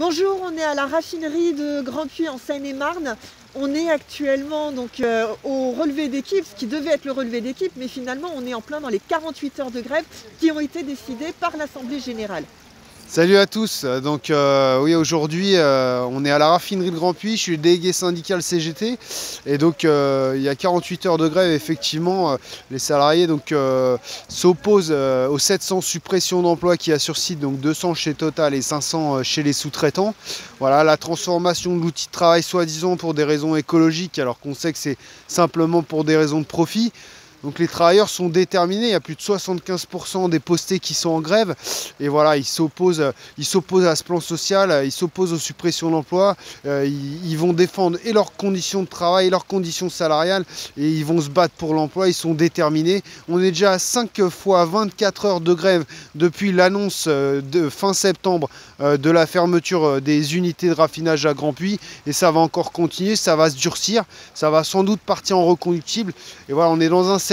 Bonjour, on est à la raffinerie de Grand-Puy en Seine-et-Marne. On est actuellement donc, au relevé d'équipe, ce qui devait être le relevé d'équipe, mais finalement on est en plein dans les 48 heures de grève qui ont été décidées par l'Assemblée générale. Salut à tous, donc oui aujourd'hui on est à la raffinerie de Grand-Puy, je suis le délégué syndical CGT et donc il y a 48 heures de grève effectivement, les salariés s'opposent aux 700 suppressions d'emplois qu'il y a sur site, donc 200 chez Total et 500 chez les sous-traitants. Voilà, la transformation de l'outil de travail soi-disant pour des raisons écologiques alors qu'on sait que c'est simplement pour des raisons de profit. Donc les travailleurs sont déterminés, il y a plus de 75% des postés qui sont en grève. Et voilà, ils s'opposent à ce plan social, ils s'opposent aux suppressions d'emplois. Ils vont défendre et leurs conditions de travail, et leurs conditions salariales. Et ils vont se battre pour l'emploi, ils sont déterminés. On est déjà à 5 fois 24 heures de grève depuis l'annonce de fin septembre de la fermeture des unités de raffinage à Grand-Puy. Et ça va encore continuer, ça va se durcir, ça va sans doute partir en reconductible. Et voilà, on est dans un secteur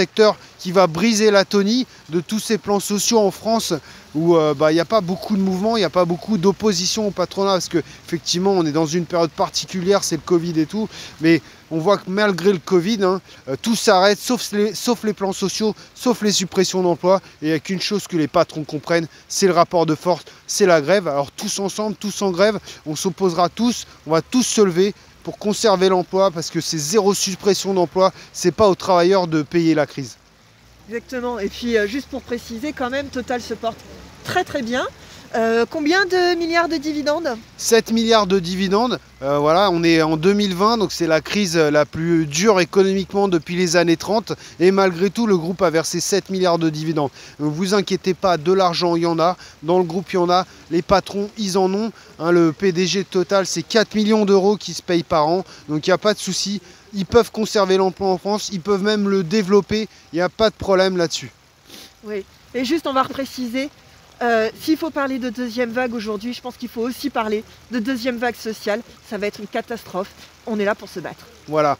qui va briser l'atonie de tous ces plans sociaux en France où il n'y a pas beaucoup de mouvements, il n'y a pas beaucoup d'opposition au patronat parce qu'effectivement on est dans une période particulière, c'est le Covid et tout, mais on voit que malgré le Covid, tout s'arrête sauf les plans sociaux, sauf les suppressions d'emplois, et il n'y a qu'une chose que les patrons comprennent, c'est le rapport de force, c'est la grève. Alors tous ensemble, tous en grève, on s'opposera tous, on va tous se lever pour conserver l'emploi parce que c'est zéro suppression d'emploi, c'est pas aux travailleurs de payer la crise. Exactement, et puis juste pour préciser quand même, Total se porte très très bien. Combien de milliards de dividendes? 7 milliards de dividendes, voilà, on est en 2020, donc c'est la crise la plus dure économiquement depuis les années 30, et malgré tout le groupe a versé 7 milliards de dividendes. Ne vous inquiétez pas, de l'argent il y en a, dans le groupe il y en a, les patrons ils en ont, le PDG de Total c'est 4 millions d'euros qui se payent par an, donc il n'y a pas de souci, ils peuvent conserver l'emploi en France, ils peuvent même le développer, il n'y a pas de problème là-dessus. Oui, et juste on va repréciser. S'il faut parler de deuxième vague aujourd'hui, je pense qu'il faut aussi parler de deuxième vague sociale. Ça va être une catastrophe. On est là pour se battre. Voilà,